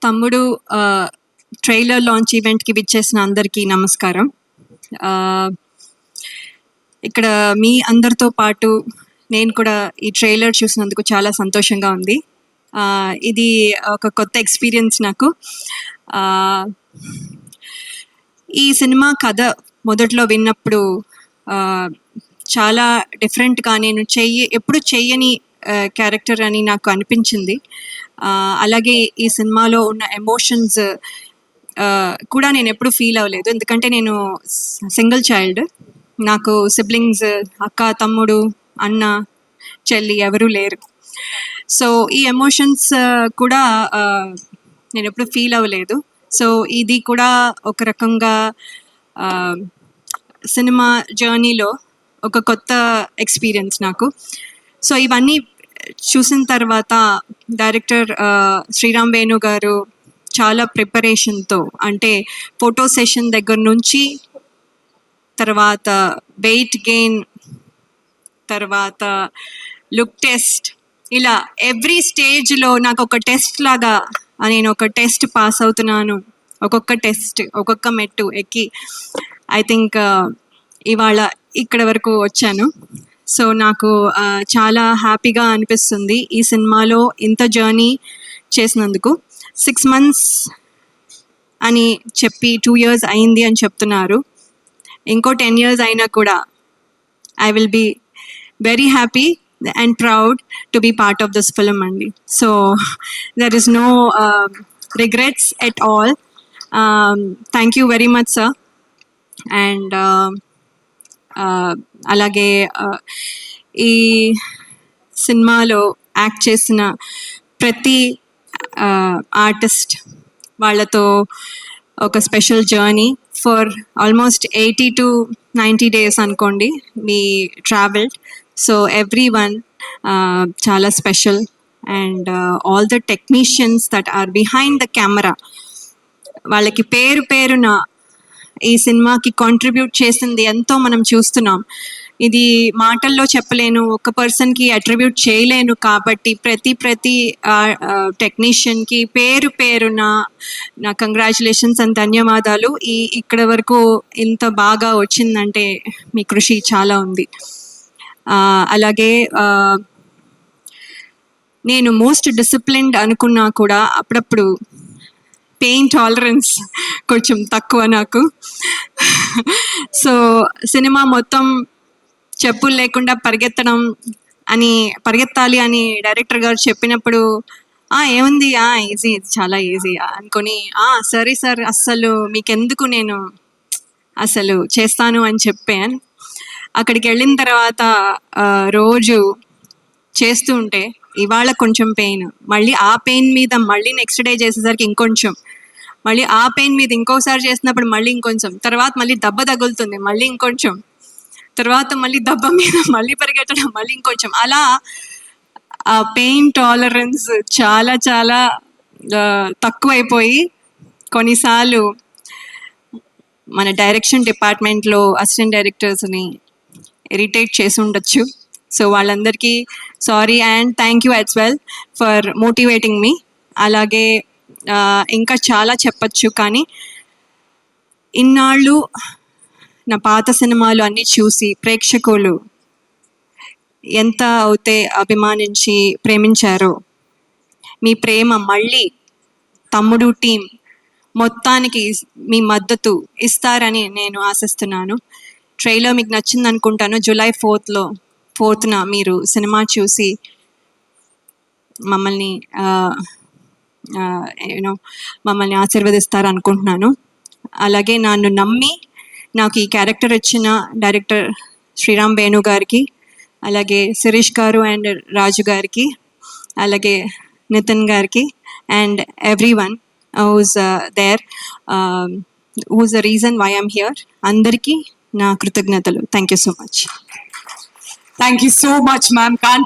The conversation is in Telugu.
తమ్ముడు ట్రైలర్ లాంచ్ ఈవెంట్కి విచ్చేసిన అందరికీ నమస్కారం. ఇక్కడ మీ అందరితో పాటు నేను కూడా ఈ ట్రైలర్ చూసినందుకు చాలా సంతోషంగా ఉంది. ఇది ఒక కొత్త ఎక్స్పీరియన్స్ నాకు. ఈ సినిమా కథ మొదట్లో విన్నప్పుడు చాలా డిఫరెంట్గా నేను ఎప్పుడు చెయ్యని క్యారెక్టర్ అని నాకు అనిపించింది. అలాగే ఈ సినిమాలో ఉన్న ఎమోషన్స్ కూడా నేను ఎప్పుడు ఫీల్ అవ్వలేదు, ఎందుకంటే నేను సింగిల్ చైల్డ్. నాకు సిబ్లింగ్స్, అక్క, తమ్ముడు, అన్న, చెల్లి ఎవరూ లేరు. సో ఈ ఎమోషన్స్ కూడా నేను ఎప్పుడు ఫీల్ అవ్వలేదు. సో ఇది కూడా ఒక రకంగా సినిమా జర్నీలో ఒక కొత్త ఎక్స్పీరియన్స్ నాకు. సో ఇవన్నీ చూసిన తర్వాత డైరెక్టర్ శ్రీరామ్ వేణు గారు చాలా ప్రిపరేషన్తో, అంటే ఫోటో సెషన్ దగ్గర నుంచి తర్వాత వెయిట్ గెయిన్, తర్వాత లుక్ టెస్ట్, ఇలా ఎవ్రీ స్టేజ్లో నాకు ఒక టెస్ట్ లాగా నేను ఒక టెస్ట్ పాస్ అవుతున్నాను. ఒక్కొక్క టెస్ట్, ఒక్కొక్క మెట్టు ఎక్కి ఐ థింక్ ఇవాళ ఇక్కడ వరకు వచ్చాను. సో నాకు చాలా హ్యాపీగా అనిపిస్తుంది ఈ సినిమాలో ఇంత జర్నీ చేసినందుకు. 6 months అని చెప్పి 2 years అయింది అని చెప్తున్నారు. ఇంకో 10 years అయినా కూడా I will be very happy and proud to be part of this film అండి. So there is no regrets at all. Thank you very much sir. And అలాగే ఈ సినిమాలో యాక్ట్ చేసిన ప్రతి ఆర్టిస్ట్, వాళ్ళతో ఒక special journey for almost 80 to 90 days అనుకోండి మీ ట్రావెల్. సో ఎవ్రీ వన్ చాలా special. And all the technicians that are behind the camera, వాళ్ళకి పేరు పేరున ఈ సినిమాకి కాంట్రిబ్యూట్ చేసింది ఎంతో మనం చూస్తున్నాం. ఇది మాటల్లో చెప్పలేను, ఒక పర్సన్కి అట్రిబ్యూట్ చేయలేను. కాబట్టి ప్రతి టెక్నీషియన్కి పేరు పేరున నా కంగ్రాచులేషన్స్ అండ్ ధన్యవాదాలు. ఇక్కడ వరకు ఇంత బాగా వచ్చిందంటే మీ కృషి చాలా ఉంది. అలాగే నేను మోస్ట్ డిసిప్లిన్డ్ అనుకున్నా కూడా అప్పుడప్పుడు పెయిన్ టాలరెన్స్ కొంచెం తక్కువ నాకు. సో సినిమా మొత్తం చెప్పులు లేకుండా పరిగెత్తాలి అని డైరెక్టర్ గారు చెప్పినప్పుడు ఏముంది, ఈజీ, చాలా ఈజీ అనుకొని సరే సార్, అస్సలు మీకెందుకు, నేను అసలు చేస్తాను అని చెప్పాను. అక్కడికి వెళ్ళిన తర్వాత రోజు చేస్తూ ఉంటే ఇవాళ కొంచెం పెయిన్, మళ్ళీ ఆ పెయిన్ మీద మళ్ళీ నెక్స్ట్ డే చేసేసరికి ఇంకొంచెం, మళ్ళీ ఆ పెయిన్ మీద ఇంకోసారి చేసినప్పుడు మళ్ళీ ఇంకొంచెం, తర్వాత మళ్ళీ దెబ్బ తగులుతుంది, మళ్ళీ ఇంకొంచెం, తర్వాత మళ్ళీ దెబ్బ మీద మళ్ళీ పరిగెత్తడం, మళ్ళీ ఇంకొంచెం, అలా ఆ పెయిన్ టాలరెన్స్ చాలా చాలా తక్కువైపోయి కొన్నిసార్లు మన డైరెక్షన్ డిపార్ట్మెంట్లో అసిస్టెంట్ డైరెక్టర్స్ని ఇరిటేట్ చేసి ఉండొచ్చు. సో వాళ్ళందరికీ sorry and thank you as well for motivating me. అలాగే ఇంకా చాలా చెప్పచ్చు, కానీ ఇన్నాళ్ళు నా పాత సినిమాలు అన్నీ చూసి ప్రేక్షకులు ఎంత అయితే అభిమానించి ప్రేమించారో, మీ ప్రేమ మళ్ళీ తమ్ముడు టీం మొత్తానికి మీ మద్దతు ఇస్తారని నేను ఆశిస్తున్నాను. ట్రైలర్ మీకు నచ్చింది అనుకుంటాను. July 4th మీరు సినిమా చూసి మమ్మల్ని మమ్మల్ని ఆశీర్వదిస్తారు అనుకుంటున్నాను. అలాగే నన్ను నమ్మి నాకు ఈ క్యారెక్టర్ ఇచ్చిన డైరెక్టర్ శ్రీరామ్ వేణు గారికి, అలాగే శిరీష్ గారు అండ్ రాజు గారికి, అలాగే నితిన్ గారికి and everyone who's there, who's the reason why I'm here, అందరికీ నా కృతజ్ఞతలు. Thank you so much. Thank you so much, ma'am. Can't wait.